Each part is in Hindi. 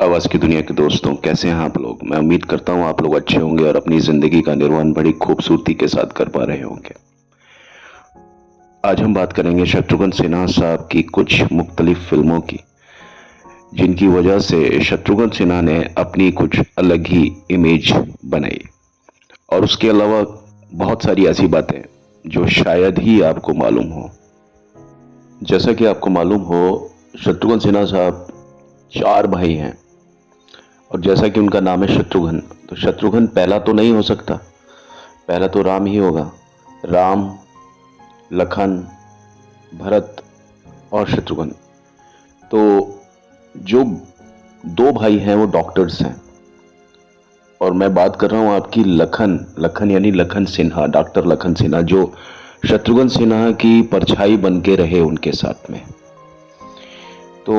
आवाज की दुनिया के दोस्तों, कैसे हैं आप लोग। मैं उम्मीद करता हूं आप लोग अच्छे होंगे और अपनी जिंदगी का निर्वहन बड़ी खूबसूरती के साथ कर पा रहे होंगे। आज हम बात करेंगे शत्रुघ्न सिन्हा साहब की कुछ मुख्तलिफ फिल्मों की, जिनकी वजह से शत्रुघ्न सिन्हा ने अपनी कुछ अलग ही इमेज बनाई। और उसके अलावा बहुत सारी ऐसी बातें जो शायद ही आपको मालूम हो। जैसा कि आपको मालूम हो, शत्रुघ्न सिन्हा साहब चार भाई हैं। और जैसा कि उनका नाम है शत्रुघ्न, तो शत्रुघ्न पहला तो नहीं हो सकता, पहला तो राम ही होगा। राम, लखन, भरत और शत्रुघ्न। तो जो दो भाई हैं वो डॉक्टर्स हैं। और मैं बात कर रहा हूं आपकी लखन, लखन यानी लखन सिन्हा, डॉक्टर लखन सिन्हा, जो शत्रुघ्न सिन्हा की परछाई बन के रहे उनके साथ में। तो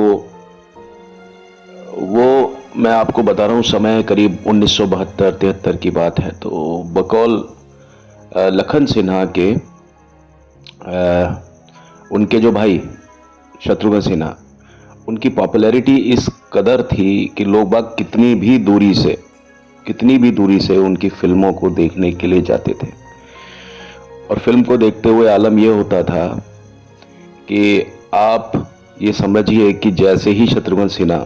वो मैं आपको बता रहा हूँ, समय करीब 1972-73 की बात है। तो बकौल लखन सिन्हा के उनके जो भाई शत्रुघ्न सिन्हा, उनकी पॉपुलैरिटी इस कदर थी कि लोग बाग कितनी भी दूरी से उनकी फिल्मों को देखने के लिए जाते थे। और फिल्म को देखते हुए आलम यह होता था कि आप ये समझिए कि जैसे ही शत्रुघ्न सिन्हा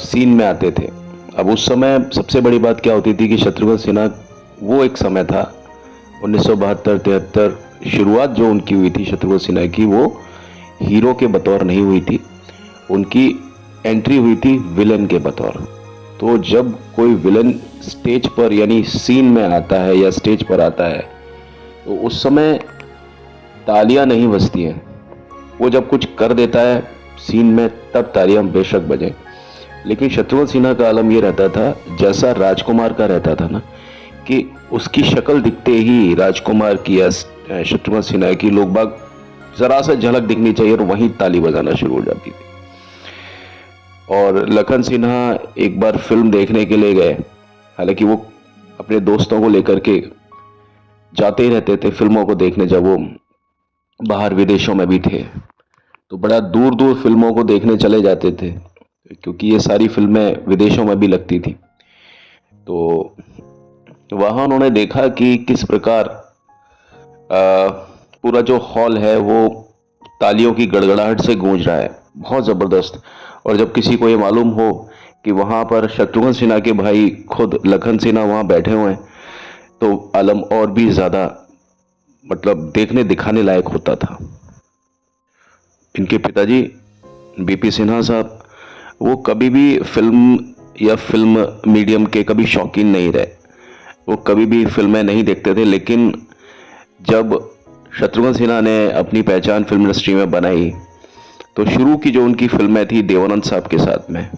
सीन में आते थे। अब उस समय सबसे बड़ी बात क्या होती थी कि शत्रुघ्न सिन्हा, वो एक समय था 1972-73, शुरुआत जो उनकी हुई थी शत्रुघ्न सिन्हा की, वो हीरो के बतौर नहीं हुई थी, उनकी एंट्री हुई थी विलन के बतौर। तो जब कोई विलन स्टेज पर यानी सीन में आता है या स्टेज पर आता है, तो उस समय तालियां नहीं बजती हैं। वो जब कुछ कर देता है सीन में, तब तालियां बेशक बजें। लेकिन शत्रुघ्न सिन्हा का आलम ये रहता था, जैसा राजकुमार का रहता था ना, कि उसकी शक्ल दिखते ही राजकुमार की या शत्रुघ्न सिन्हा की लोग बाग जरा सा झलक दिखनी चाहिए और वहीं ताली बजाना शुरू हो जाती थी। और लखन सिन्हा एक बार फिल्म देखने के लिए गए, हालांकि वो अपने दोस्तों को लेकर के जाते ही रहते थे फिल्मों को देखने, जब वो बाहर विदेशों में भी थे तो बड़ा दूर दूर फिल्मों को देखने चले जाते थे, क्योंकि ये सारी फिल्में विदेशों में भी लगती थी। तो वहां उन्होंने देखा कि किस प्रकार पूरा जो हॉल है वो तालियों की गड़गड़ाहट से गूंज रहा है, बहुत जबरदस्त। और जब किसी को ये मालूम हो कि वहां पर शत्रुघ्न सिन्हा के भाई खुद लखन सिन्हा वहां बैठे हुए हैं, तो आलम और भी ज्यादा मतलब देखने दिखाने लायक होता था। इनके पिताजी बीपी सिन्हा साहब, वो कभी भी फिल्म या फिल्म मीडियम के कभी शौकीन नहीं रहे। वो कभी भी फिल्में नहीं देखते थे। लेकिन जब शत्रुघ्न सिन्हा ने अपनी पहचान फिल्म इंडस्ट्री में बनाई, तो शुरू की जो उनकी फिल्में थी देवानंद साहब के साथ में,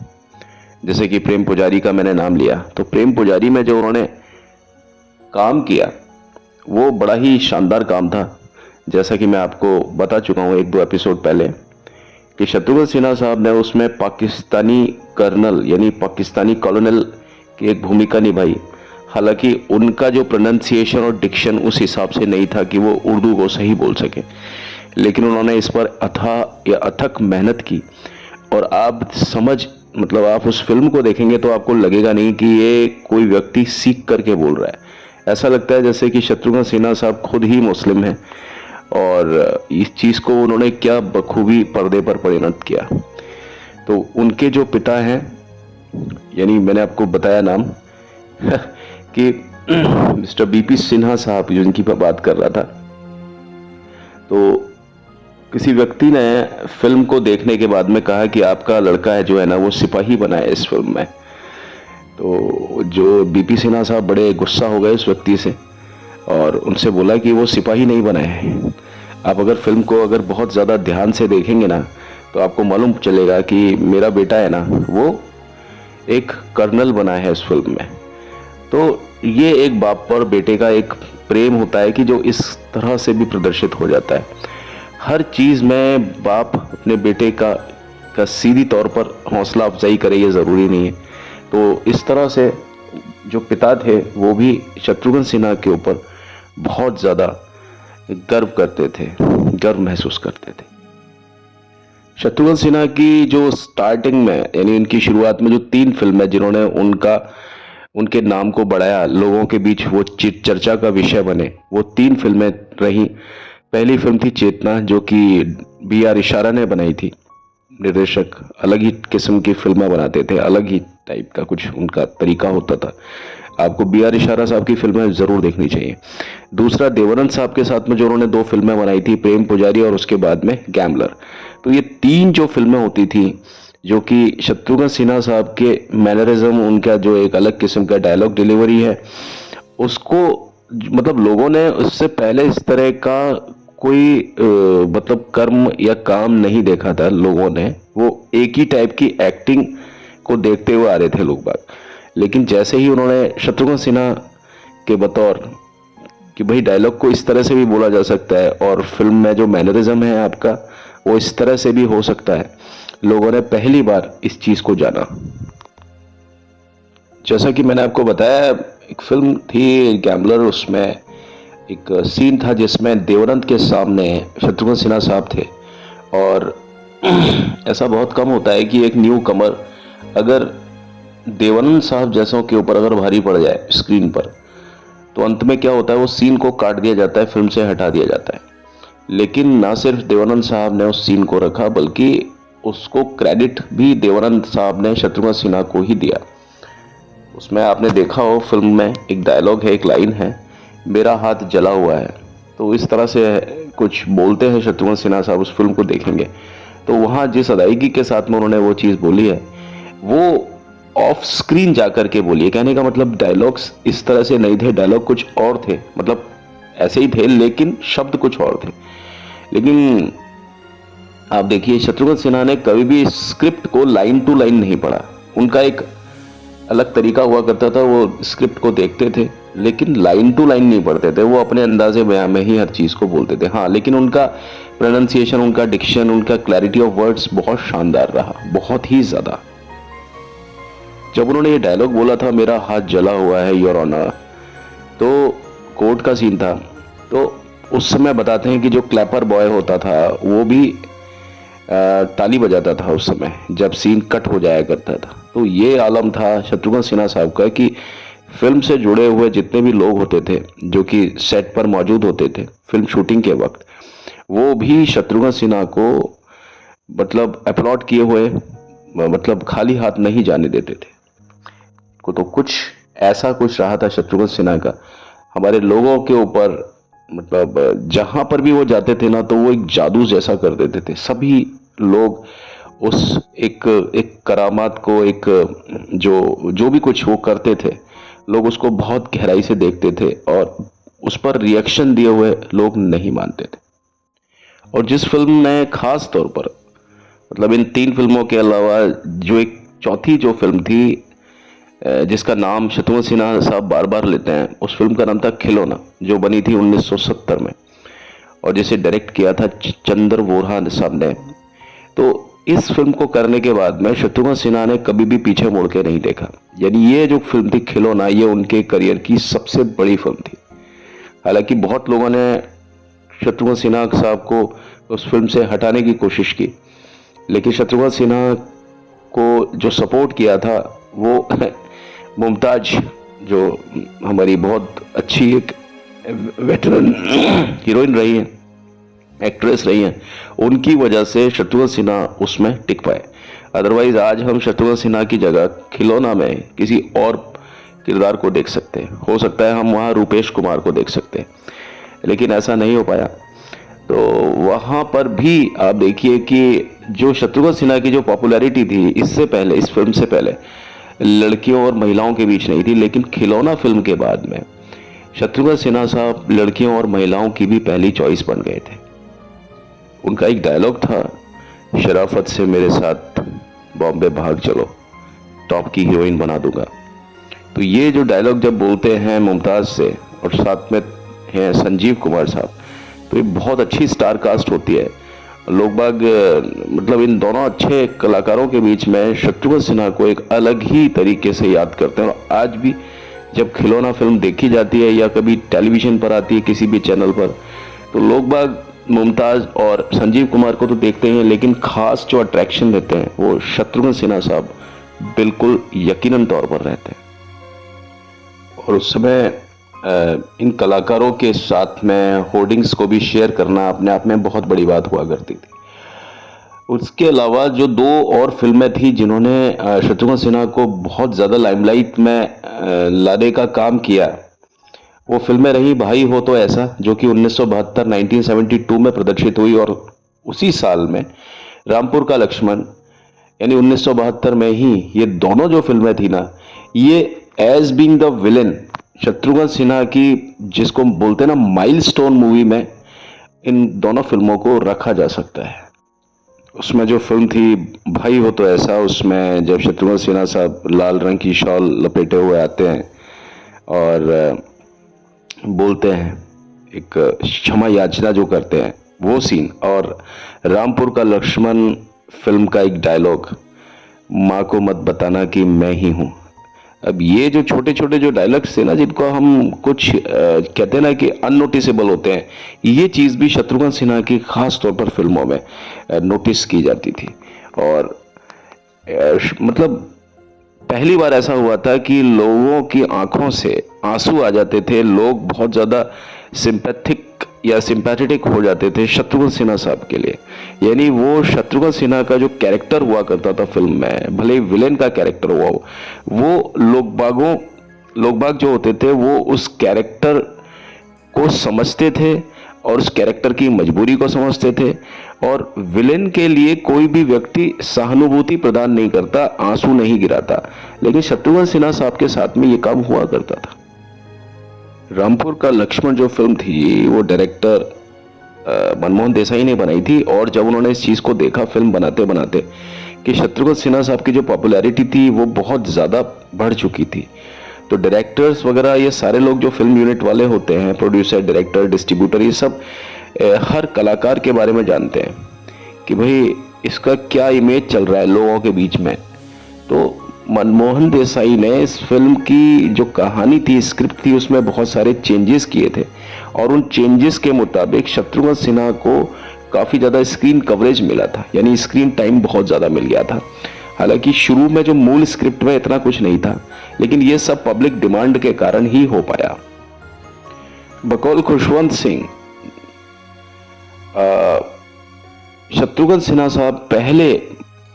जैसे कि प्रेम पुजारी का मैंने नाम लिया, तो प्रेम पुजारी में जो उन्होंने काम किया वो बड़ा ही शानदार काम था। जैसा कि मैं आपको बता चुका हूं एक दो एपिसोड पहले कि शत्रुघ्न सिन्हा साहब ने उसमें पाकिस्तानी कर्नल यानी पाकिस्तानी कॉलोनल की एक भूमिका निभाई। हालांकि उनका जो प्रोनाउंसिएशन और डिक्शन उस हिसाब से नहीं था कि वो उर्दू को सही बोल सके, लेकिन उन्होंने इस पर अथक मेहनत की। और आप मतलब आप उस फिल्म को देखेंगे तो आपको लगेगा नहीं कि ये कोई व्यक्ति सीख करके बोल रहा है। ऐसा लगता है जैसे कि शत्रुघ्न सिन्हा साहब खुद ही मुस्लिम हैं और इस चीज को उन्होंने क्या बखूबी पर्दे पर परिणत किया। तो उनके जो पिता हैं, यानी मैंने आपको बताया नाम कि मिस्टर बीपी सिन्हा साहब, जिनकी मैं बात कर रहा था, तो किसी व्यक्ति ने फिल्म को देखने के बाद में कहा कि आपका लड़का है जो है ना, वो सिपाही बना है इस फिल्म में। तो जो बीपी सिन्हा साहब बड़े गुस्सा हो गए उस व्यक्ति से और उनसे बोला कि वो सिपाही नहीं बना है। आप अगर फिल्म को अगर बहुत ज़्यादा ध्यान से देखेंगे ना, तो आपको मालूम चलेगा कि मेरा बेटा है ना, वो एक कर्नल बना है इस फिल्म में। तो ये एक बाप पर बेटे का एक प्रेम होता है कि जो इस तरह से भी प्रदर्शित हो जाता है। हर चीज़ में बाप अपने बेटे का सीधी तौर पर हौसला अफजाई करे, ये ज़रूरी नहीं है। तो इस तरह से जो पिता थे वो भी शत्रुघ्न सिन्हा के ऊपर बहुत ज़्यादा गर्व करते थे, गर्व महसूस करते थे। शत्रुघ्न सिन्हा की जो स्टार्टिंग में यानी उनकी शुरुआत में जो 3 फिल्में जिन्होंने उनका उनके नाम को बढ़ाया, लोगों के बीच वो चर्चा का विषय बने, वो 3 फिल्में रही। पहली फिल्म थी चेतना, जो कि B.R. इशारा ने बनाई थी। निर्देशक अलग ही किस्म की फिल्में बनाते थे, अलग ही टाइप का कुछ उनका तरीका होता था। आपको B.R. इशारा साहब की फिल्में जरूर देखनी चाहिए। दूसरा, देवानंद साहब के साथ में जो उन्होंने 2 फिल्में बनाई थी, प्रेम पुजारी और उसके बाद में गैम्बलर। तो ये 3 जो फिल्में होती थी, जो कि शत्रुघ्न सिन्हा साहब के मैनरिज्म, उनका जो एक अलग किस्म का डायलॉग डिलीवरी है, उसको मतलब लोगों ने उससे पहले इस तरह का कोई मतलब कर्म या काम नहीं देखा था लोगों ने। वो एक ही टाइप की एक्टिंग को देखते हुए आ रहे थे लोग बाग। लेकिन जैसे ही उन्होंने शत्रुघ्न सिन्हा के बतौर कि भाई डायलॉग को इस तरह से भी बोला जा सकता है और फिल्म में जो मैनरिज्म है आपका वो इस तरह से भी हो सकता है, लोगों ने पहली बार इस चीज को जाना। जैसा कि मैंने आपको बताया, एक फिल्म थी गैम्बलर, उसमें एक सीन था जिसमें देवानंद के सामने शत्रुघ्न सिन्हा साहब थे। और ऐसा बहुत कम होता है कि एक न्यू कमर अगर देवानंद साहब जैसों के ऊपर अगर भारी पड़ जाए स्क्रीन पर, तो अंत में क्या होता है, वो सीन को काट दिया जाता है, फिल्म से हटा दिया जाता है। लेकिन ना सिर्फ देवानंद साहब ने उस सीन को रखा, बल्कि उसको क्रेडिट भी देवानंद साहब ने शत्रुघ्न सिन्हा को ही दिया। उसमें आपने देखा हो, फिल्म में एक डायलॉग है, एक लाइन है, मेरा हाथ जला हुआ है। तो इस तरह से कुछ बोलते हैं शत्रुघ्न सिन्हा साहब, उस फिल्म को देखेंगे तो वहाँ जिस अदायगी के साथ में उन्होंने वो चीज़ बोली है, वो ऑफ स्क्रीन जाकर के बोली है। कहने का मतलब डायलॉग्स इस तरह से नहीं थे, डायलॉग कुछ और थे, मतलब ऐसे ही थे लेकिन शब्द कुछ और थे। लेकिन आप देखिए, शत्रुघ्न सिन्हा ने कभी भी स्क्रिप्ट को लाइन टू लाइन नहीं पढ़ा। उनका एक अलग तरीका हुआ करता था, वो स्क्रिप्ट को देखते थे लेकिन लाइन टू लाइन नहीं पढ़ते थे, वो अपने अंदाजे बयां में ही हर चीज को बोलते थे। हाँ, लेकिन उनका प्रोनाउंसिएशन, उनका डिक्शन, उनका क्लैरिटी ऑफ वर्ड्स बहुत शानदार रहा, बहुत ही ज्यादा। जब उन्होंने ये डायलॉग बोला था, मेरा हाथ जला हुआ है योर ऑनर, तो कोर्ट का सीन था। तो उस समय बताते हैं कि जो क्लैपर बॉय होता था वो भी ताली बजाता था उस समय जब सीन कट हो जाया करता था। तो ये आलम था शत्रुघ्न सिन्हा साहब का कि फिल्म से जुड़े हुए जितने भी लोग होते थे, जो कि सेट पर मौजूद होते थे फिल्म शूटिंग के वक्त, वो भी शत्रुघ्न सिन्हा को मतलब अपलॉड किए हुए मतलब खाली हाथ नहीं जाने देते थे। तो कुछ ऐसा कुछ रहा था शत्रुघ्न सिन्हा का हमारे लोगों के ऊपर। मतलब जहां पर भी वो जाते थे ना, तो वो एक जादू जैसा कर देते थे। सभी लोग उस एक एक करामात को, एक जो जो भी कुछ वो करते थे, लोग उसको बहुत गहराई से देखते थे और उस पर रिएक्शन दिए हुए लोग नहीं मानते थे। और जिस फिल्म ने खास तौर पर मतलब इन 3 फिल्मों के अलावा जो एक चौथी जो फिल्म थी जिसका नाम शत्रुघ्न सिन्हा साहब बार बार लेते हैं, उस फिल्म का नाम था खिलौना, जो बनी थी 1970 में और जिसे डायरेक्ट किया था चंद्र वोरा साहब ने। तो इस फिल्म को करने के बाद में शत्रुघ्न सिन्हा ने कभी भी पीछे मुड़ के नहीं देखा। यानी ये जो फिल्म थी खिलौना, ये उनके करियर की सबसे बड़ी फिल्म थी। हालांकि बहुत लोगों ने शत्रुघ्न सिन्हा साहब को उस फिल्म से हटाने की कोशिश की, लेकिन शत्रुघ्न सिन्हा को जो सपोर्ट किया था वो मुमताज, जो हमारी बहुत अच्छी एक वेटरन हीरोइन रही है, एक्ट्रेस रही हैं, उनकी वजह से शत्रुघ्न सिन्हा उसमें टिक पाए। अदरवाइज आज हम शत्रुघ्न सिन्हा की जगह खिलौना में किसी और किरदार को देख सकते हैं। हो सकता है हम वहाँ रूपेश कुमार को देख सकते हैं, लेकिन ऐसा नहीं हो पाया। तो वहाँ पर भी आप देखिए कि जो शत्रुघ्न सिन्हा की जो पॉपुलैरिटी थी इससे पहले, इस फिल्म से पहले, लड़कियों और महिलाओं के बीच नहीं थी, लेकिन खिलौना फिल्म के बाद में शत्रुघ्न सिन्हा साहब लड़कियों और महिलाओं की भी पहली चॉइस बन गए थे। उनका एक डायलॉग था, शराफत से मेरे साथ बॉम्बे भाग चलो, टॉप की हीरोइन बना दूंगा। तो ये जो डायलॉग जब बोलते हैं मुमताज से और साथ में हैं संजीव कुमार साहब, तो ये बहुत अच्छी स्टार कास्ट होती है। लोग बाग मतलब इन दोनों अच्छे कलाकारों के बीच में शत्रुघ्न सिन्हा को एक अलग ही तरीके से याद करते हैं। और आज भी जब खिलौना फिल्म देखी जाती है या कभी टेलीविजन पर आती है किसी भी चैनल पर, तो लोग बाग मुमताज़ और संजीव कुमार को तो देखते हैं, लेकिन खास जो अट्रैक्शन देते हैं वो शत्रुघ्न सिन्हा साहब बिल्कुल यकीनन तौर पर रहते हैं। और उस समय इन कलाकारों के साथ में होर्डिंग्स को भी शेयर करना अपने आप में बहुत बड़ी बात हुआ करती थी। उसके अलावा जो दो और फिल्में थी जिन्होंने शत्रुघ्न सिन्हा को बहुत ज़्यादा लाइमलाइट में लाने का काम किया, वो फिल्में रही भाई हो तो ऐसा, जो कि 1972 1972 में प्रदर्शित हुई, और उसी साल में रामपुर का लक्ष्मण यानी 1972 में ही ये दोनों जो फिल्में थी ना, ये as being the villain Shatrughan Sinha की, जिसको हम बोलते हैं ना माइलस्टोन मूवी में, इन दोनों फिल्मों को रखा जा सकता है। उसमें जो फिल्म थी भाई हो तो ऐसा, उसमें जब शत्रुघ्न सिन्हा साहब लाल रंग की शॉल लपेटे हुए आते हैं और बोलते हैं, एक क्षमा याचना जो करते हैं वो सीन, और रामपुर का लक्ष्मण फिल्म का एक डायलॉग, माँ को मत बताना कि मैं ही हूँ। अब ये जो छोटे छोटे जो डायलॉग्स थे ना, जिनको हम कुछ कहते हैं ना कि अननोटिसेबल होते हैं, ये चीज़ भी शत्रुघ्न सिन्हा की खास तौर पर फिल्मों में नोटिस की जाती थी। और मतलब पहली बार ऐसा हुआ था कि लोगों की आंखों से आंसू आ जाते थे, लोग बहुत ज़्यादा सिंपैथिक या सिंपैथेटिक हो जाते थे शत्रुघ्न सिन्हा साहब के लिए। यानी वो शत्रुघ्न सिन्हा का जो कैरेक्टर हुआ करता था फिल्म में, भले ही विलेन का कैरेक्टर हुआ हो, वो लोग बाग जो होते थे वो उस कैरेक्टर को समझते थे और उस कैरेक्टर की मजबूरी को समझते थे। और विलेन के लिए कोई भी व्यक्ति सहानुभूति प्रदान नहीं करता, आंसू नहीं गिराता, लेकिन शत्रुघ्न सिन्हा साहब के साथ में ये काम हुआ करता था। रामपुर का लक्ष्मण जो फिल्म थी वो डायरेक्टर मनमोहन देसाई ने बनाई थी, और जब उन्होंने इस चीज़ को देखा फिल्म बनाते बनाते कि शत्रुघ्न सिन्हा साहब की जो पॉपुलैरिटी थी वो बहुत ज़्यादा बढ़ चुकी थी, तो डायरेक्टर्स वगैरह ये सारे लोग जो फिल्म यूनिट वाले होते हैं, प्रोड्यूसर, डायरेक्टर, डिस्ट्रीब्यूटर, ये सब हर कलाकार के बारे में जानते हैं कि भाई इसका क्या इमेज चल रहा है लोगों के बीच में। तो मनमोहन देसाई ने इस फिल्म की जो कहानी थी, स्क्रिप्ट थी, उसमें बहुत सारे चेंजेस किए थे, और उन चेंजेस के मुताबिक शत्रुघ्न सिन्हा को काफ़ी ज़्यादा स्क्रीन कवरेज मिला था, यानी स्क्रीन टाइम बहुत ज़्यादा मिल गया था। हालांकि शुरू में जो मूल स्क्रिप्ट में इतना कुछ नहीं था, लेकिन ये सब पब्लिक डिमांड के कारण ही हो पाया। बकौल खुशवंत सिंह, शत्रुघ्न सिन्हा साहब पहले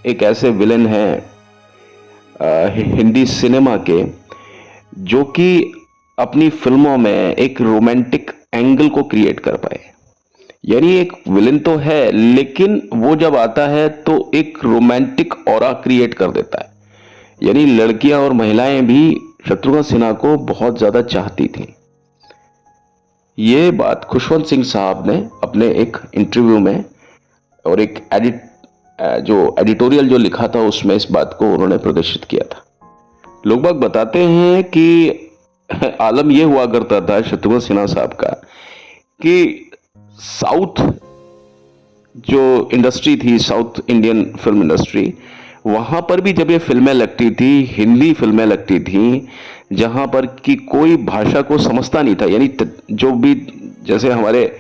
एक ऐसे विलेन हैं हिंदी सिनेमा के, जो कि अपनी फिल्मों में एक रोमांटिक एंगल को क्रिएट कर पाए। यानी एक विलेन तो है, लेकिन वो जब आता है तो एक रोमांटिक ऑरा क्रिएट कर देता है। यानी लड़कियां और महिलाएं भी शत्रुघ्न सिन्हा को बहुत ज्यादा चाहती थी। ये बात खुशवंत सिंह साहब ने अपने एक इंटरव्यू में और एक एडिटोरियल जो लिखा था उसमें इस बात को उन्होंने प्रदर्शित किया था। लोग बाग बताते हैं कि आलम यह हुआ करता था शत्रुघ्न सिन्हा साहब का कि साउथ जो इंडस्ट्री थी, साउथ इंडियन फिल्म इंडस्ट्री, वहां पर भी जब ये फिल्में लगती थी, हिंदी फिल्में लगती थी, जहां पर कि कोई भाषा को समझता नहीं था, यानी जो भी जैसे हमारे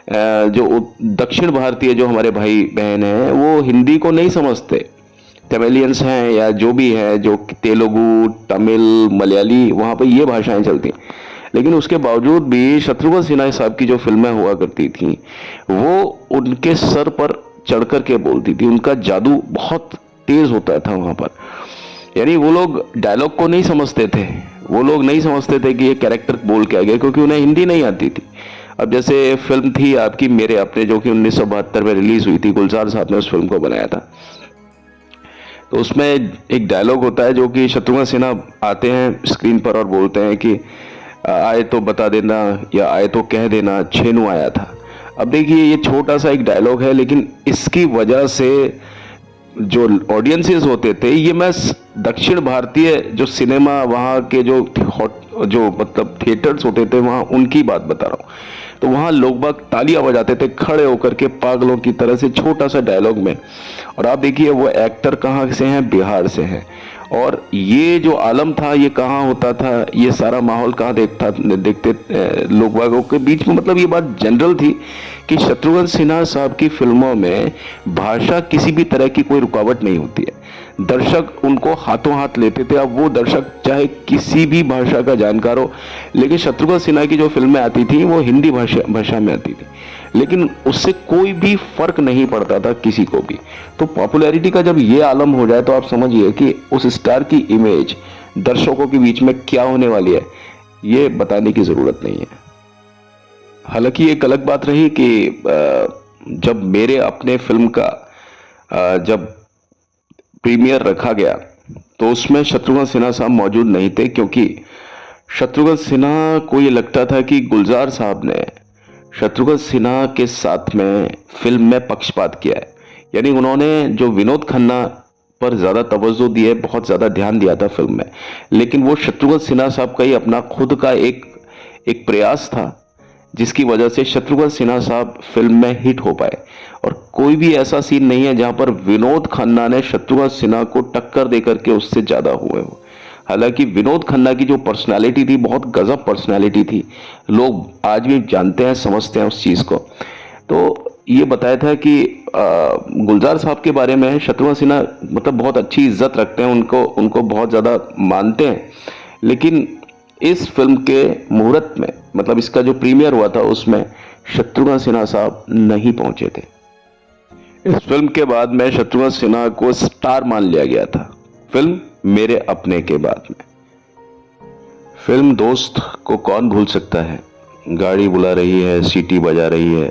जो दक्षिण भारतीय जो हमारे भाई बहन हैं वो हिंदी को नहीं समझते, तमिलियंस हैं या जो भी है, जो तेलुगु, तमिल, मलयाली, वहाँ पर ये भाषाएं चलती, लेकिन उसके बावजूद भी शत्रुघ्न सिन्हा साहब की जो फिल्में हुआ करती थी वो उनके सर पर चढ़ कर के बोलती थी। उनका जादू बहुत तेज होता था वहाँ पर। यानी वो लोग डायलॉग को नहीं समझते थे, वो लोग नहीं समझते थे कि ये कैरेक्टर बोल के आ गया, क्योंकि उन्हें हिंदी नहीं आती थी। अब जैसे फिल्म थी आपकी मेरे अपने, जो कि 1972 में रिलीज हुई थी, गुलजार साहब ने उस फिल्म को बनाया था। तो उसमें एक डायलॉग होता है जो कि शत्रुघ्न सिन्हा आते हैं स्क्रीन पर और बोलते हैं कि आए तो बता देना या आए तो कह देना छेनू आया था। अब देखिए ये छोटा सा एक डायलॉग है, लेकिन इसकी वजह से जो ऑडियंसेस होते थे, ये मैं दक्षिण भारतीय जो सिनेमा वहाँ के जो मतलब थिएटर्स होते थे वहाँ उनकी बात बता रहा हूँ, तो वहाँ लोग बाग तालियां बजाते थे खड़े होकर के पागलों की तरह से, छोटा सा डायलॉग में। और आप देखिए वो एक्टर कहाँ से हैं, बिहार से हैं, और ये जो आलम था ये कहाँ होता था, ये सारा माहौल कहाँ देखते लोग बागों के बीच में। मतलब ये बात जनरल थी कि शत्रुघ्न सिन्हा साहब की फिल्मों में भाषा किसी भी तरह की कोई रुकावट नहीं होती है। दर्शक उनको हाथों हाथ लेते थे। अब वो दर्शक चाहे किसी भी भाषा का जानकार हो, लेकिन शत्रुघ्न सिन्हा की जो फिल्में आती थी वो हिंदी भाषा में आती थी, लेकिन उससे कोई भी फर्क नहीं पड़ता था किसी को भी। तो पॉपुलैरिटी का जब ये आलम हो जाए तो आप समझिए कि उस स्टार की इमेज दर्शकों के बीच में क्या होने वाली है, ये बताने की जरूरत नहीं है। हालांकि एक अलग बात रही कि जब मेरे अपने फिल्म का जब प्रीमियर रखा गया तो उसमें शत्रुघ्न सिन्हा साहब मौजूद नहीं थे, क्योंकि शत्रुघ्न सिन्हा को ये लगता था कि गुलजार साहब ने शत्रुघ्न सिन्हा के साथ में फिल्म में पक्षपात किया है। यानी उन्होंने जो विनोद खन्ना पर ज्यादा तवज्जो दी है, बहुत ज्यादा ध्यान दिया था फिल्म में, लेकिन वो शत्रुघ्न सिन्हा साहब का ही अपना खुद का एक प्रयास था जिसकी वजह से शत्रुघ्न सिन्हा साहब फिल्म में हिट हो पाए। और कोई भी ऐसा सीन नहीं है जहां पर विनोद खन्ना ने शत्रुघ्न सिन्हा को टक्कर देकर के उससे ज्यादा हुए हो। हालांकि विनोद खन्ना की जो पर्सनालिटी थी बहुत गजब पर्सनालिटी थी, लोग आज भी जानते हैं, समझते हैं उस चीज को। तो ये बताया था कि गुलजार साहब के बारे में शत्रुघ्न सिन्हा मतलब बहुत अच्छी इज्जत रखते हैं, उनको उनको बहुत ज्यादा मानते हैं, लेकिन इस फिल्म के मुहूर्त में मतलब इसका जो प्रीमियर हुआ था उसमें शत्रुघ्न सिन्हा साहब नहीं पहुंचे थे। इस फिल्म के बाद में शत्रुघ्न सिन्हा को स्टार मान लिया गया था फिल्म मेरे अपने के बाद में। फिल्म दोस्त को कौन भूल सकता है, गाड़ी बुला रही है, सीटी बजा रही है,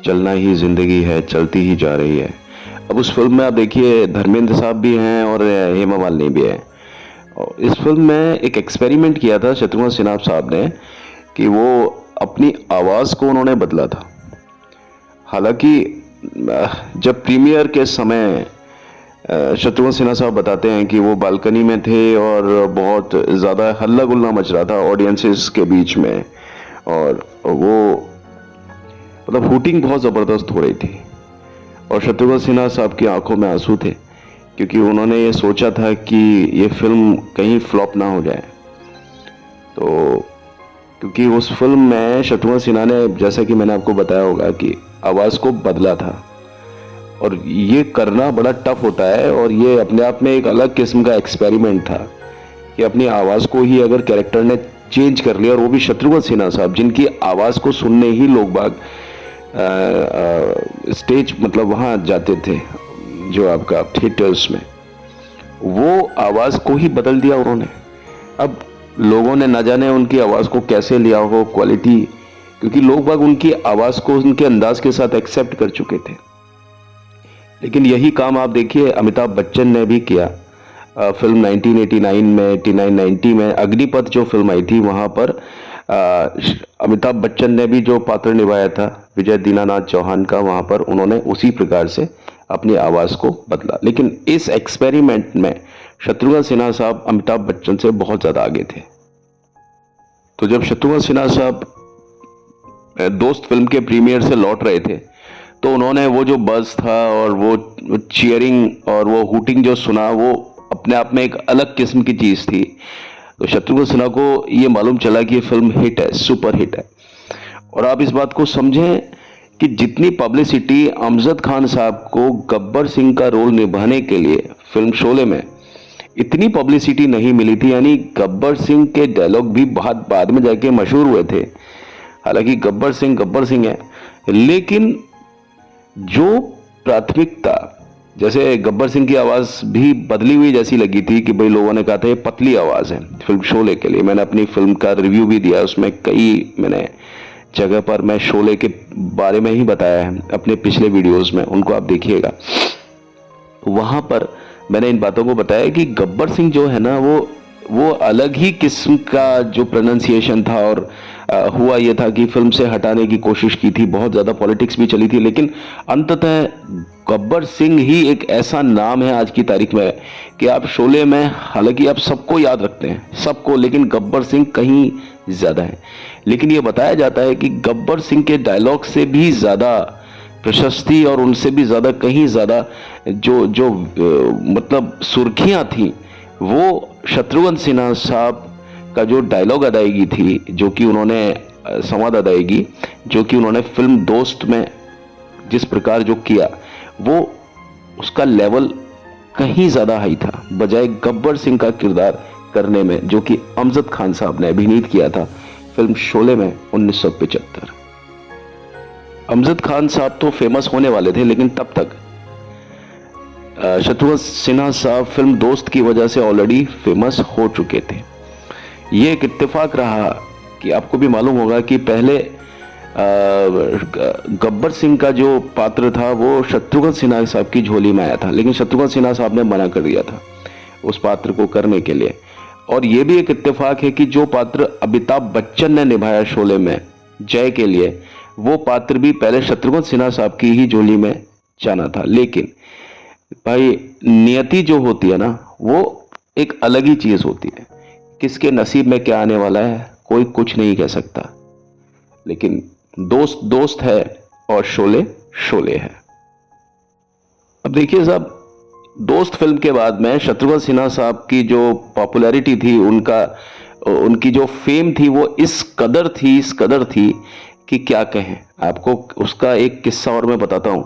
चलना ही जिंदगी है, चलती ही जा रही है। अब उस फिल्म में आप देखिए धर्मेंद्र साहब भी हैं और हेमा मालिनी भी है। इस फिल्म में एक एक्सपेरिमेंट किया था शत्रुघ्न सिन्हा साहब ने कि वो अपनी आवाज को उन्होंने बदला था। हालांकि जब प्रीमियर के समय शत्रुघ्न सिन्हा साहब बताते हैं कि वो बालकनी में थे और बहुत ज्यादा हल्ला गुल्ला मच रहा था ऑडियंसेस के बीच में, और वो मतलब हूटिंग बहुत जबरदस्त हो रही थी और शत्रुघ्न सिन्हा साहब की आंखों में आंसू थे, क्योंकि उन्होंने ये सोचा था कि ये फिल्म कहीं फ्लॉप ना हो जाए। तो क्योंकि उस फिल्म में शत्रुघ्न सिन्हा ने, जैसा कि मैंने आपको बताया होगा, कि आवाज को बदला था, और ये करना बड़ा टफ होता है और ये अपने आप में एक अलग किस्म का एक्सपेरिमेंट था कि अपनी आवाज को ही अगर कैरेक्टर ने चेंज कर लिया, और वो भी शत्रुघ्न सिन्हा साहब जिनकी आवाज को सुनने ही लोग बाग स्टेज मतलब वहां जाते थे, जो आपका थिएटर्स में, वो आवाज को ही बदल दिया उन्होंने। अब लोगों ने न जाने उनकी आवाज को कैसे लिया हो, क्वालिटी, क्योंकि लोग बाग उनकी आवाज को उनके अंदाज के साथ एक्सेप्ट कर चुके थे। लेकिन यही काम आप देखिए अमिताभ बच्चन ने भी किया। फिल्म 1989 में 89-90 में अग्निपथ जो फिल्म आई थी, वहां पर अमिताभ बच्चन ने भी जो पात्र निभाया था विजय दीनानाथ चौहान का, वहां पर उन्होंने उसी प्रकार से अपनी आवाज को बदला। लेकिन इस एक्सपेरिमेंट में शत्रुघ्न सिन्हा साहब अमिताभ बच्चन से बहुत ज्यादा आगे थे। तो जब शत्रुघ्न सिन्हा साहब दोस्त फिल्म के प्रीमियर से लौट रहे थे तो उन्होंने वो जो बज़ था और वो चीयरिंग और वो हूटिंग जो सुना, वो अपने आप में एक अलग किस्म की चीज थी। तो शत्रुघ्न सिन्हा को ये मालूम चला कि ये फिल्म हिट है, सुपर हिट है। और आप इस बात को समझें कि जितनी पब्लिसिटी अमजद खान साहब को गब्बर सिंह का रोल निभाने के लिए फिल्म शोले में, इतनी पब्लिसिटी नहीं मिली थी। यानी गब्बर सिंह के डायलॉग भी बहुत बाद में जाके मशहूर हुए थे। हालांकि गब्बर सिंह है, लेकिन जो प्राथमिकता, जैसे गब्बर सिंह की आवाज भी बदली हुई जैसी लगी थी कि भाई लोगों ने कहा था ये पतली आवाज है फिल्म शोले के लिए। मैंने अपनी फिल्म का रिव्यू भी दिया, उसमें कई मैंने जगह पर मैं शोले के बारे में ही बताया है अपने पिछले वीडियोस में, उनको आप देखिएगा। वहां पर मैंने इन बातों को बताया कि गब्बर सिंह जो है ना, वो अलग ही किस्म का जो प्रोनाउंसिएशन था, और हुआ यह था कि फिल्म से हटाने की कोशिश की थी, बहुत ज्यादा पॉलिटिक्स भी चली थी, लेकिन अंततः गब्बर सिंह ही एक ऐसा नाम है आज की तारीख में कि आप शोले में, हालांकि आप सबको याद रखते हैं सबको, लेकिन गब्बर सिंह कहीं ज्यादा है। लेकिन यह बताया जाता है कि गब्बर सिंह के डायलॉग से भी ज्यादा प्रशस्ति और उनसे भी ज्यादा, कहीं ज्यादा जो मतलब सुर्खियां थी, वो शत्रुघ्न सिन्हा साहब का जो डायलॉग अदायगी थी, जो कि उन्होंने संवाद अदायगी जो कि उन्होंने फिल्म दोस्त में जिस प्रकार जो किया, वो उसका लेवल कहीं ज्यादा हाई था बजाय गब्बर सिंह का किरदार करने में, जो कि अमजद खान साहब ने अभिनीत किया था फिल्म शोले में 1975। अमजद खान साहब तो फेमस होने वाले थे, लेकिन तब तक शत्रुघ्न सिन्हा साहब फिल्म दोस्त की वजह से ऑलरेडी फेमस हो चुके थे। ये एक इत्तेफाक रहा कि आपको भी मालूम होगा कि पहले गब्बर सिंह का जो पात्र था वो शत्रुघ्न सिन्हा साहब की झोली में आया था, लेकिन शत्रुघ्न सिन्हा साहब ने मना कर दिया था उस पात्र को करने के लिए। और ये भी एक इत्तेफाक है कि जो पात्र अमिताभ बच्चन ने निभाया शोले में जय के लिए, वो पात्र भी पहले शत्रुघ्न सिन्हा साहब की ही झोली में जाना था। लेकिन भाई नियति जो होती है ना, वो एक अलग ही चीज होती है। किसके नसीब में क्या आने वाला है कोई कुछ नहीं कह सकता, लेकिन दोस्त दोस्त है और शोले शोले है। अब देखिए साहब, दोस्त फिल्म के बाद में शत्रुघ्न सिन्हा साहब की जो पॉपुलैरिटी थी, उनकी जो फेम थी, वो इस कदर थी कि क्या कहें। आपको उसका एक किस्सा और मैं बताता हूं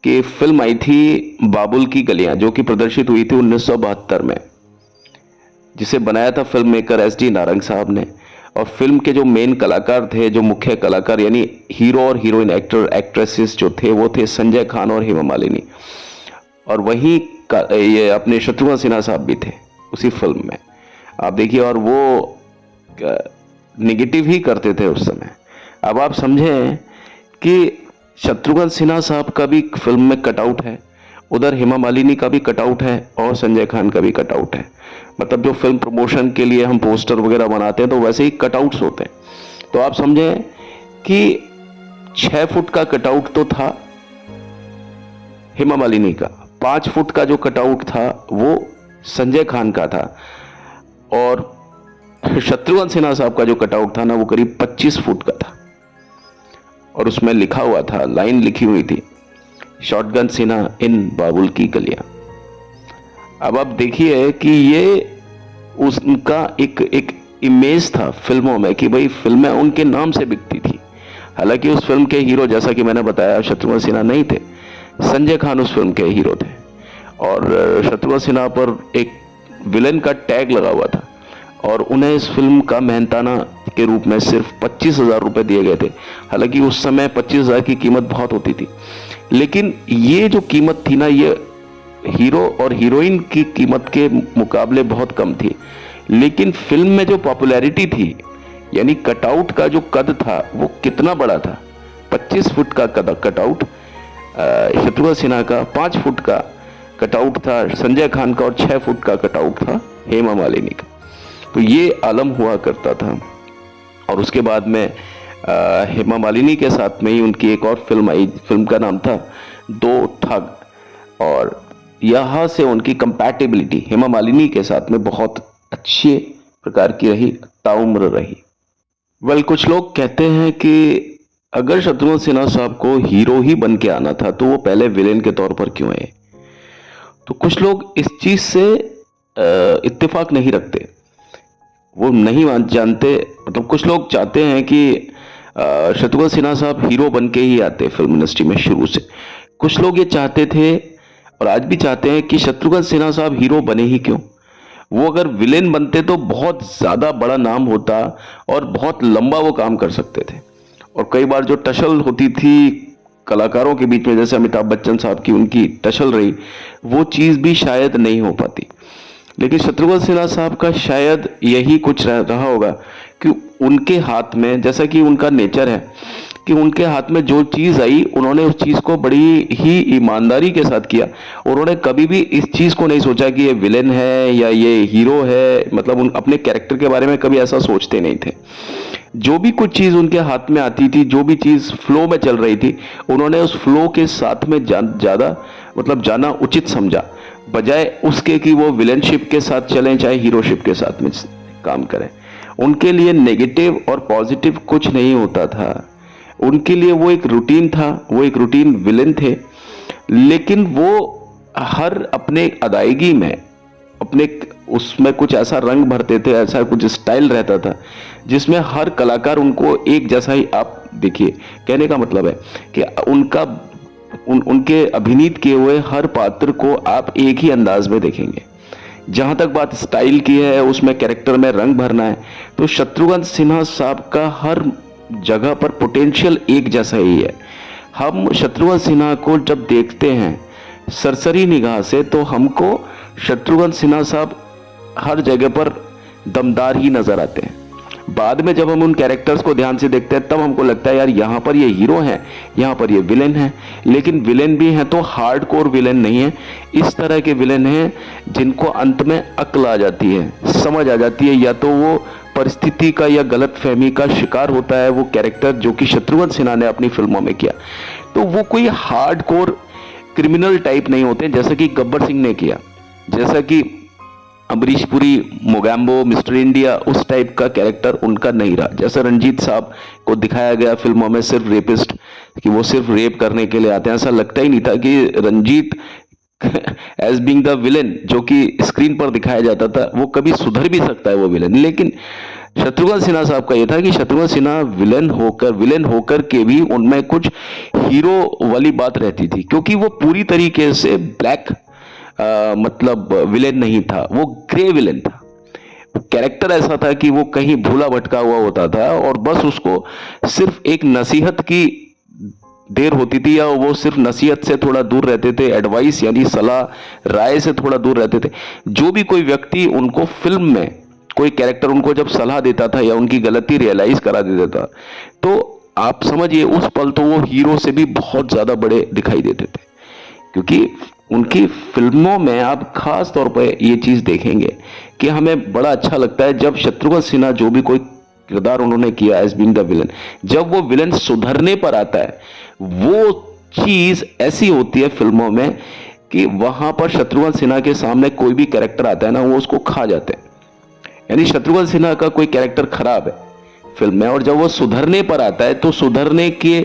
कि फिल्म आई थी बाबुल की गलियां, जो कि प्रदर्शित हुई थी 1972 में, जिसे बनाया था फिल्म मेकर एस.डी. नारंग साहब ने। और फिल्म के जो मेन कलाकार थे, जो मुख्य कलाकार यानी हीरो और हीरोइन, एक्टर एक्ट्रेसेस जो थे, वो थे संजय खान और हेमा मालिनी। और वहीं ये अपने शत्रुघ्न सिन्हा साहब भी थे उसी फिल्म में, आप देखिए। और वो नेगेटिव ही करते थे उस समय। अब आप समझें कि शत्रुघ्न सिन्हा साहब का भी फिल्म में कटआउट है, उधर हेमा मालिनी का भी कटआउट है और संजय खान का भी कटआउट है। मतलब जो फिल्म प्रमोशन के लिए हम पोस्टर वगैरह बनाते हैं तो वैसे ही कटआउट्स होते हैं। तो आप समझें कि 6 फुट का कटआउट तो था हेमा मालिनी का, 5 फुट का जो कटआउट था वो संजय खान का था, और शत्रुघ्न सिन्हा साहब का जो कटआउट था ना, वो करीब 25 फुट का था। और उसमें लिखा हुआ था, लाइन लिखी हुई थी, शॉटगन सिन्हा इन बाबुल की गलियां। अब आप देखिए कि ये उनका एक इमेज था फिल्मों में कि भाई फिल्में उनके नाम से बिकती थी। हालांकि उस फिल्म के हीरो, जैसा कि मैंने बताया, शत्रुघ्न सिन्हा नहीं थे, संजय खान उस फिल्म के हीरो थे। और शत्रुघ्न सिन्हा पर एक विलेन का टैग लगा हुआ था, और उन्हें इस फिल्म का मेहनताना के रूप में सिर्फ 25,000 रुपए दिए गए थे। हालांकि उस समय 25,000 की कीमत बहुत होती थी, लेकिन ये जो कीमत थी ना, ये हीरो और हीरोइन की कीमत के मुकाबले बहुत कम थी। लेकिन फिल्म में जो पॉपुलैरिटी थी, यानी कटआउट का जो कद था वो कितना बड़ा था। 25 फुट का कटआउट शत्रुघ्न सिन्हा का, 5 फुट का कटआउट था संजय खान का, और 6 फुट का कटआउट था हेमा मालिनी का। तो ये आलम हुआ करता था। और उसके बाद में हेमा मालिनी के साथ में ही उनकी एक और फिल्म आई, फिल्म का नाम था दो ठग। और यहाँ से उनकी कंपैटिबिलिटी हेमा मालिनी के साथ में बहुत अच्छे प्रकार की रही, ताउम्र रही। वेल, कुछ लोग कहते हैं कि अगर शत्रुघ्न सिन्हा साहब को हीरो ही बन के आना था तो वो पहले विलेन के तौर पर क्यों आए। तो कुछ लोग इस चीज से इत्तेफाक नहीं रखते, वो नहीं जानते। मतलब कुछ लोग चाहते हैं कि शत्रुघ्न सिन्हा साहब हीरो बन के ही आते फिल्म इंडस्ट्री में शुरू से। कुछ लोग ये चाहते थे और आज भी चाहते हैं कि शत्रुघ्न सिन्हा साहब हीरो बने ही क्यों। वो अगर विलेन बनते तो बहुत ज्यादा बड़ा नाम होता और बहुत लंबा वो काम कर सकते थे। और कई बार जो टशल होती थी कलाकारों के बीच में, जैसे अमिताभ बच्चन साहब की उनकी टशल रही, वो चीज भी शायद नहीं हो पाती। लेकिन शत्रुघ्न सिन्हा साहब का शायद यही कुछ रहा होगा कि उनके हाथ में, जैसा कि उनका नेचर है कि उनके हाथ में जो चीज आई उन्होंने उस चीज को बड़ी ही ईमानदारी के साथ किया। उन्होंने कभी भी इस चीज को नहीं सोचा कि ये विलेन है या ये हीरो है। मतलब उन अपने कैरेक्टर के बारे में कभी ऐसा सोचते नहीं थे। जो भी कुछ चीज उनके हाथ में आती थी, जो भी चीज फ्लो में चल रही थी, उन्होंने उस फ्लो के साथ में ज्यादा मतलब जाना उचित समझा, बजाय उसके कि वो विलेनशिप के साथ चलें चाहे हीरोशिप के साथ में काम करें। उनके लिए नेगेटिव और पॉजिटिव कुछ नहीं होता था। उनके लिए वो एक रूटीन था, वो एक रूटीन विलेन थे। लेकिन वो हर अपने अदायगी में, अपने उसमें कुछ ऐसा रंग भरते थे, ऐसा कुछ स्टाइल रहता था जिसमें हर कलाकार उनको एक जैसा ही, आप देखिए कहने का मतलब है कि उनके अभिनीत किए हुए हर पात्र को आप एक ही अंदाज में देखेंगे। जहां तक बात स्टाइल की है, उसमें कैरेक्टर में रंग भरना है, तो शत्रुघ्न सिन्हा साहब का हर जगह पर पोटेंशियल एक जैसा ही है। हम शत्रुघ्न सिन्हा को जब देखते हैं सरसरी निगाह से, तो हमको शत्रुघ्न सिन्हा साहब हर जगह पर दमदार ही नजर आते हैं। बाद में जब हम उन कैरेक्टर्स को ध्यान से देखते हैं तब हमको लगता है यार यहाँ पर ये हीरो हैं, यहाँ पर ये विलेन हैं, लेकिन विलेन भी हैं तो हार्डकोर विलेन नहीं है। इस तरह के विलेन हैं जिनको अंत में अक्ल आ जाती है, समझ आ जाती है, या तो वो परिस्थिति का या गलत फहमी का शिकार होता है वो कैरेक्टर, जो कि शत्रुघ्न सिन्हा ने अपनी फिल्मों में किया। तो वो कोई हार्डकोर क्रिमिनल टाइप नहीं होते जैसा कि गब्बर सिंह ने किया, जैसा कि अमरीश पुरी, मोगैम्बो, मिस्टर इंडिया, उस टाइप का कैरेक्टर उनका नहीं रहा। जैसे रंजीत साहब को दिखाया गया फिल्मों में सिर्फ रेपिस्ट, कि वो सिर्फ रेप करने के लिए आते हैं, ऐसा लगता ही नहीं था कि Ranjeet as being the villain जो कि स्क्रीन पर दिखाया जाता था वो कभी सुधर भी सकता है वो विलेन। लेकिन शत्रुघ्न सिन्हा साहब का ये था कि शत्रुघ्न सिन्हा विलेन होकर के भी उनमें कुछ हीरो वाली बात रहती थी, क्योंकि वो पूरी तरीके से ब्लैक मतलब विलेन नहीं था, वो ग्रे विलेन था। कैरेक्टर ऐसा था कि वो कहीं भूला भटका हुआ होता था और बस उसको सिर्फ एक नसीहत की देर होती थी, या वो सिर्फ नसीहत से थोड़ा दूर रहते थे, एडवाइस यानी सलाह राय से थोड़ा दूर रहते थे। जो भी कोई व्यक्ति उनको फिल्म में कोई कैरेक्टर उनको जब सलाह देता था या उनकी गलती रियलाइज करा देता था, तो आप समझिए उस पल तो वो हीरो से भी बहुत ज्यादा बड़े दिखाई देते थे। क्योंकि उनकी फिल्मों में आप खास तौर पर ये चीज देखेंगे कि हमें बड़ा अच्छा लगता है जब शत्रुघ्न सिन्हा जो भी कोई किरदार उन्होंने किया एज बीइंग द विलन, जब वो विलन सुधरने पर आता है, वो चीज ऐसी होती है फिल्मों में कि वहां पर शत्रुघ्न सिन्हा के सामने कोई भी कैरेक्टर आता है ना, वो उसको खा जाते हैं। यानी शत्रुघ्न सिन्हा का कोई कैरेक्टर खराब है फिल्म में, और जब वो सुधरने पर आता है तो सुधरने के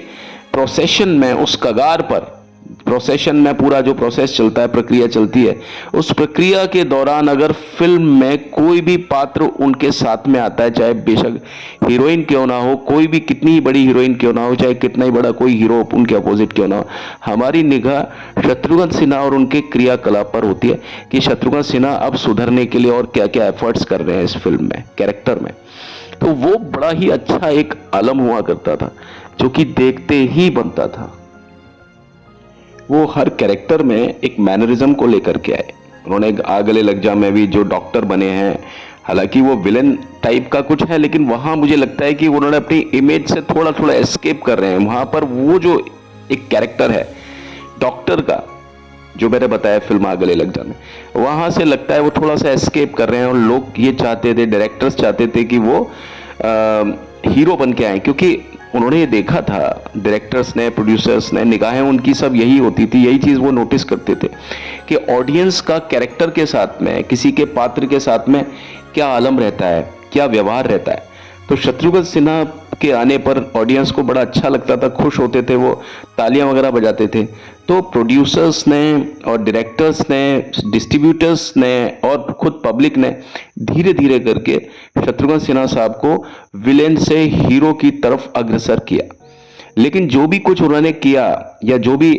प्रोसेशन में, उस कगार पर, प्रोसेशन में पूरा जो प्रोसेस चलता है, प्रक्रिया चलती है, उस प्रक्रिया के दौरान अगर फिल्म में कोई भी पात्र उनके साथ में आता है, चाहे बेशक हीरोइन क्यों ना हो, कोई भी कितनी ही बड़ी हीरोइन क्यों ना हो, चाहे कितना ही बड़ा कोई हीरो उनके अपोजिट क्यों ना हो, हमारी निगाह शत्रुघ्न सिन्हा और उनके क्रियाकलाप पर होती है कि शत्रुघ्न सिन्हा अब सुधरने के लिए और क्या क्या एफर्ट्स कर रहे हैं इस फिल्म में, कैरेक्टर में। तो वो बड़ा ही अच्छा एक आलम हुआ करता था जो कि देखते ही बनता था। वो हर कैरेक्टर में एक मैनरिज्म को लेकर के आए। उन्होंने आ गले लग जा में भी जो डॉक्टर बने हैं, हालांकि वो विलन टाइप का कुछ है, लेकिन वहां मुझे लगता है कि उन्होंने अपनी इमेज से थोड़ा थोड़ा एस्केप कर रहे हैं। वहां पर वो जो एक कैरेक्टर है डॉक्टर का, जो मैंने बताया फिल्म आ गले लग जा में, वहां से लगता है वो थोड़ा सा एस्केप कर रहे हैं। और लोग ये चाहते थे, डायरेक्टर्स चाहते थे कि वो हीरो बन के आए, क्योंकि उन्होंने ये देखा था, डायरेक्टर्स ने, प्रोड्यूसर्स ने, निगाहें उनकी सब यही होती थी, यही चीज़ वो नोटिस करते थे कि ऑडियंस का कैरेक्टर के साथ में, किसी के पात्र के साथ में क्या आलम रहता है, क्या व्यवहार रहता है। तो शत्रुघ्न सिन्हा के आने पर ऑडियंस को बड़ा अच्छा लगता था, खुश होते थे, वो तालियां वगैरह बजाते थे। तो प्रोड्यूसर्स ने और डायरेक्टर्स ने, डिस्ट्रीब्यूटर्स ने और खुद पब्लिक ने धीरे धीरे करके शत्रुघ्न सिन्हा साहब को विलेन से हीरो की तरफ अग्रसर किया। लेकिन जो भी कुछ उन्होंने किया या जो भी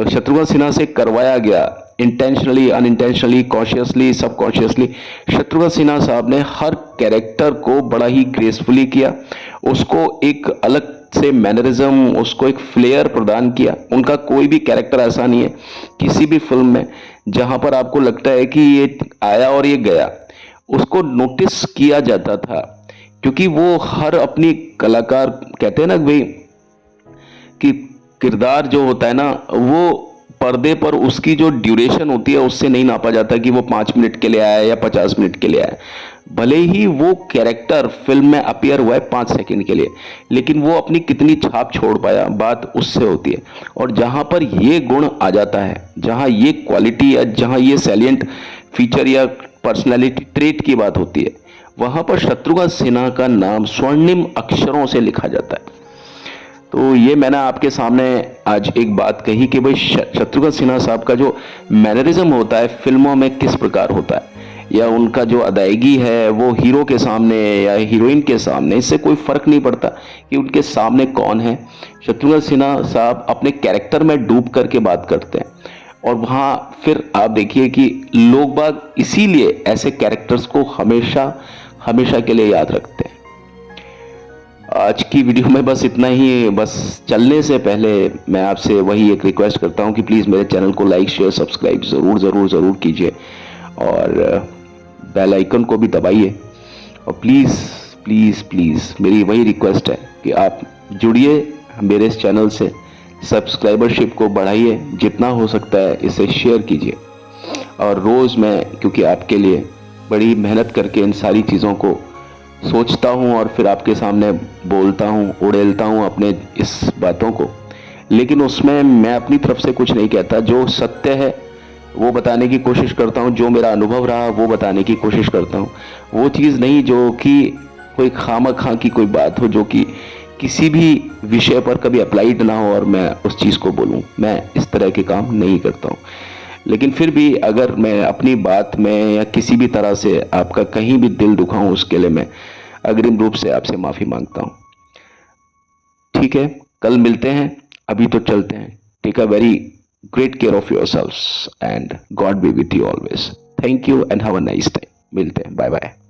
शत्रुघ्न सिन्हा से करवाया गया, intentionally, unintentionally, consciously, subconsciously, Shatrughan Sinha साहब ने हर कैरेक्टर को बड़ा ही ग्रेसफुली किया, उसको एक अलग से मैनरिज्म, उसको एक फ्लेयर प्रदान किया। उनका कोई भी कैरेक्टर ऐसा नहीं है किसी भी फिल्म में जहां पर आपको लगता है कि ये आया और ये गया, उसको नोटिस किया जाता था। क्योंकि वो हर अपनी कलाकार, कहते हैं ना भाई कि किरदार जो होता है ना, वो पर्दे पर उसकी जो ड्यूरेशन होती है उससे नहीं नापा जाता कि वो 5 मिनट के लिए आया या 50 मिनट के लिए आया। भले ही वो कैरेक्टर फिल्म में अपीयर हुआ है 5 सेकंड के लिए, लेकिन वो अपनी कितनी छाप छोड़ पाया, बात उससे होती है। और जहां पर ये गुण आ जाता है, जहां ये क्वालिटी या जहां ये सैलिएंट फीचर या पर्सनैलिटी ट्रेट की बात होती है, वहां पर शत्रुघ्न सिन्हा का नाम स्वर्णिम अक्षरों से लिखा जाता है। तो ये मैंने आपके सामने आज एक बात कही कि भाई शत्रुघ्न सिन्हा साहब का जो मैनरिज्म होता है फिल्मों में किस प्रकार होता है। या उनका जो अदायगी है वो हीरो के सामने या हीरोइन के सामने, इससे कोई फ़र्क नहीं पड़ता कि उनके सामने कौन है। शत्रुघ्न सिन्हा साहब अपने कैरेक्टर में डूब करके बात करते हैं, और वहाँ फिर आप देखिए कि लोग बाग इसीलिए ऐसे कैरेक्टर्स को हमेशा हमेशा के लिए याद रखते हैं। आज की वीडियो में बस इतना ही। बस चलने से पहले मैं आपसे वही एक रिक्वेस्ट करता हूँ कि प्लीज़ मेरे चैनल को लाइक शेयर सब्सक्राइब ज़रूर ज़रूर ज़रूर कीजिए, और बेल आइकन को भी दबाइए। और प्लीज़ प्लीज़ प्लीज़ मेरी वही रिक्वेस्ट है कि आप जुड़िए मेरे इस चैनल से, सब्सक्राइबरशिप को बढ़ाइए, जितना हो सकता है इसे शेयर कीजिए। और रोज़ मैं, क्योंकि आपके लिए बड़ी मेहनत करके इन सारी चीज़ों को सोचता हूँ और फिर आपके सामने बोलता हूँ, उड़ेलता हूँ अपने इस बातों को, लेकिन उसमें मैं अपनी तरफ से कुछ नहीं कहता। जो सत्य है वो बताने की कोशिश करता हूँ, जो मेरा अनुभव रहा वो बताने की कोशिश करता हूँ। वो चीज़ नहीं जो कि कोई खामखा की कोई बात हो, जो कि किसी भी विषय पर कभी अप्लाइड ना हो और मैं उस चीज़ को बोलूँ। मैं इस तरह के काम नहीं करता हूँ। लेकिन फिर भी अगर मैं अपनी बात में या किसी भी तरह से आपका कहीं भी दिल दुखाऊं, उसके लिए मैं अग्रिम रूप से आपसे माफ़ी मांगता हूँ। ठीक है, कल मिलते हैं, अभी तो चलते हैं। Take a very great care of your selves and God be with you always. Thank you and have a nice time. मिलते हैं, बाय बाय।